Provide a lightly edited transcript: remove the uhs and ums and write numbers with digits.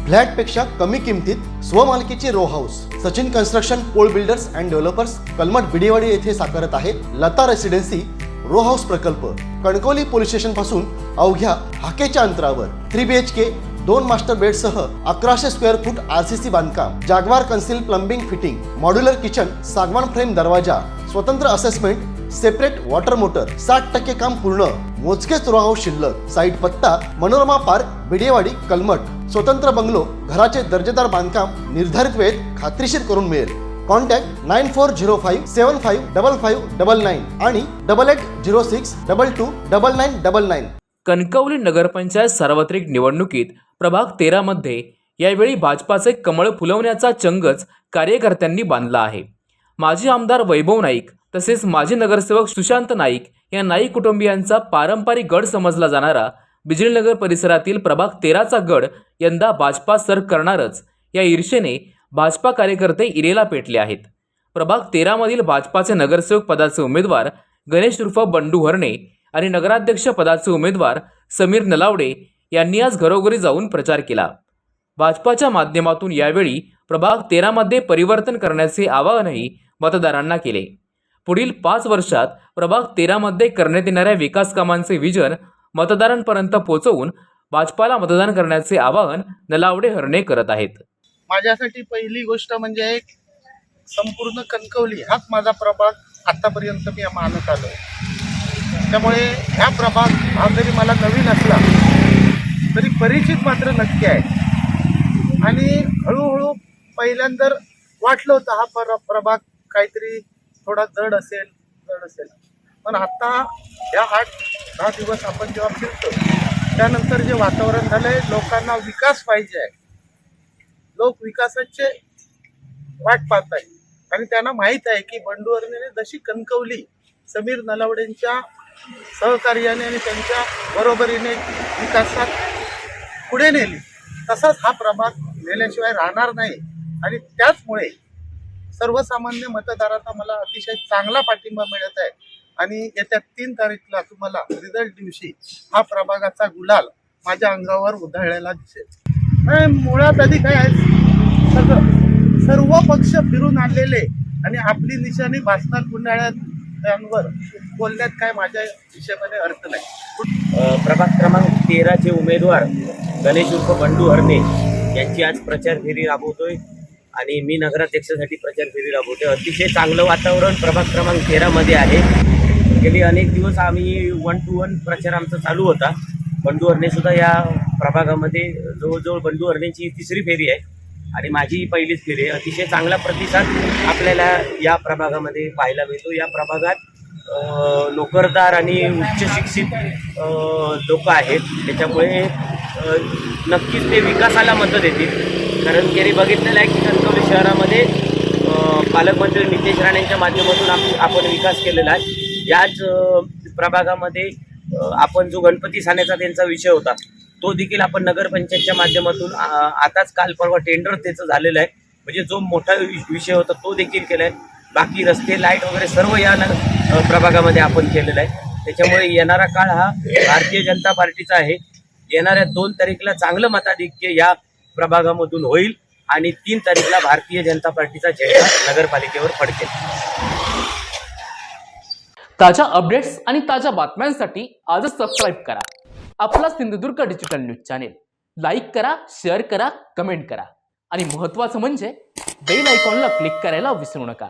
फ्लॅटपेक्षा कमी किमतीत स्वमालकीचे row house Sachin construction Pol builders and developers Kalamath Bidewadi येथे साकारत आहे लता रेसिडेन्सी रो हाऊस प्रकल्प। कणकवली पोलीस स्टेशन पासून अवघ्या हाकेच्या अंतरावर 3 BHK 2 मास्टर बेड सह 1100 स्क्वेअर फूट RCC बांधकाम, जागवार concealed plumbing fitting, modular kitchen, सागवान फ्रेम दरवाजा, स्वतंत्र असेसमेंट, सेपरेट वॉटर मोटर, 60% काम पूर्ण, मोजकेच रो हाऊस शिल्लक। साईट पत्ता मनोरमा पार्क बिडेवाडी कलमठ। स्वतंत्र बंगलो, घराचे दर्जेदार बांधकाम निर्धारित वेळेत खात्रीशीर करून मिळेल। कॉन्टॅक्ट 9405755599 आणि 8806229999। कणकवली नगरपंचायत सार्वत्रिक निवडणुकीत प्रभाग 13 मध्ये यावेळी भाजपाचे कमळ फुलवण्याचा चंगच कार्यकर्त्यांनी बांधला आहे। माजी आमदार वैभव नाईक तसेच माजी नगरसेवक सुशांत नाईक या नाईक कुटुंबियांचा पारंपरिक गड समजला जाणारा बिजलीनगर परिसरातील प्रभाग 13चा गड यंदा भाजपा सर करणारच या ईर्षेने भाजपा कार्यकर्ते इरेला पेटले आहेत। प्रभाग 13 मधील भाजपाचे नगरसेवक पदाचे उमेदवार गणेश उर्फ बंडू हरणे आणि नगराध्यक्ष पदाचे उमेदवार समीर नलावडे यांनी आज घरोघरी जाऊन प्रचार केला। भाजपाच्या माध्यमातून यावेळी प्रभाग 13 मध्ये परिवर्तन करण्याचे आवाहनही मतदारांना केले। पुढील 5 वर्षात प्रभाग 13 मध्ये करण्यात येणाऱ्या विकास कामांचे विजन मतदारांपर्यंत पोहोचवून भाजपाला मतदान करण्याचे आवाहन नलावडे हरणे करत आहेत। माझ्यासाठी पहिली गोष्ट म्हणजे एक संपूर्ण कणकवली हाच माझा प्रभाग आतापर्यंत मी मानत आलो। त्यामुळे ह्या प्रभाग हा जरी मला नवीन असला तरी परिचित मात्र नक्की आहे आणि हळूहळू पहिल्यांदा वाटलं होतं हा प्रभाग काहीतरी थोडा जड असेल पण आता या 8-10 दिवस आपण जेव्हा फिरतो त्यानंतर जे वातावरण झालंय, लोकांना विकास पाहिजे आहे, लोक विकासाचे वाट पाहत आहेत आणि त्यांना माहीत आहे की बंडू हरणेने जशी कणकवली समीर नलावडेंच्या सहकार्याने आणि त्यांच्या बरोबरीने विकासात पुढे नेली तसाच हा प्रभाग नेल्याशिवाय राहणार नाही आणि त्याचमुळे सर्वसामान्य मतदाराचा मला अतिशय चांगला पाठिंबा मिळत आहे आणि येत्या 3 तारीखला तुम्हाला रिझल्ट दिवशी हा प्रभागाचा गुलाल माझ्या अंगावर उधळलेला दिसेल। मुळात आधी काय आहे, सर्व पक्ष फिरून आलेले आणि आपली निशाणी भासणार गुंडाळ्यांवर बोलण्यात काय माझ्या हिशेबाने अर्थ नाही। प्रभाग क्रमांक 13 चे उमेदवार गणेश उर्फ बंडू हरणे यांची आज प्रचार फेरी राबवतोय आणि मी नगराध्यक्षासाठी प्रचार फेरी राबवतोय। अतिशय चांगलं वातावरण प्रभाग क्रमांक 13 मध्ये आहे। गेली अनेक दिवस आम्ही 1 to 1 प्रचार आमचा चालू होता। बंडू हरणे सुद्धा या प्रभागामध्ये जवळजवळ बंडू हरणेची 3री फेरी आहे आणि माझी पहिलीच फेरी आहे। अतिशय चांगला प्रतिसाद आपल्याला या प्रभागामध्ये पाहायला मिळतो। या प्रभागात नोकरदार आणि उच्च शिक्षित लोक आहेत, त्याच्यामुळे नक्कीच ते विकासाला मदत देतील। कारण गेली बघितलेलं आहे की कणकवली शहरामध्ये पालकमंत्री नितेश राणेंच्या माध्यमातून आपण विकास केलेला आहे। याच प्रभागामध्ये आपण जो गणपती साण्याचा त्यांचा विषय होता तो देखील आपण नगरपंचायतच्या माध्यमातून आताच काल परवा टेंडर त्याचं झालेलं आहे, म्हणजे जो मोठा विषय होता तो देखील केला आहे। बाकी रस्ते लाईट वगैरे सर्व या प्रभागामध्ये आपण केलेलं आहे। त्याच्यामुळे येणारा काळ हा भारतीय जनता पार्टीचा आहे। येणाऱ्या 2 तारीखला चांगलं मताधिक्य या प्रभागामधून होईल आणि 3 तारीखला भारतीय जनता पार्टीचा झेंडा नगरपालिकेवर फडकेल। ताज्या अपडेट्स आणि ताज्या बातम्यांसाठी आजच सबस्क्राईब करा आपला Sindhudurg digital news channel. Like करा, शेअर करा, कमेंट करा आणि महत्त्वाचं म्हणजे बेल आयकॉनला क्लिक करायला विसरू नका।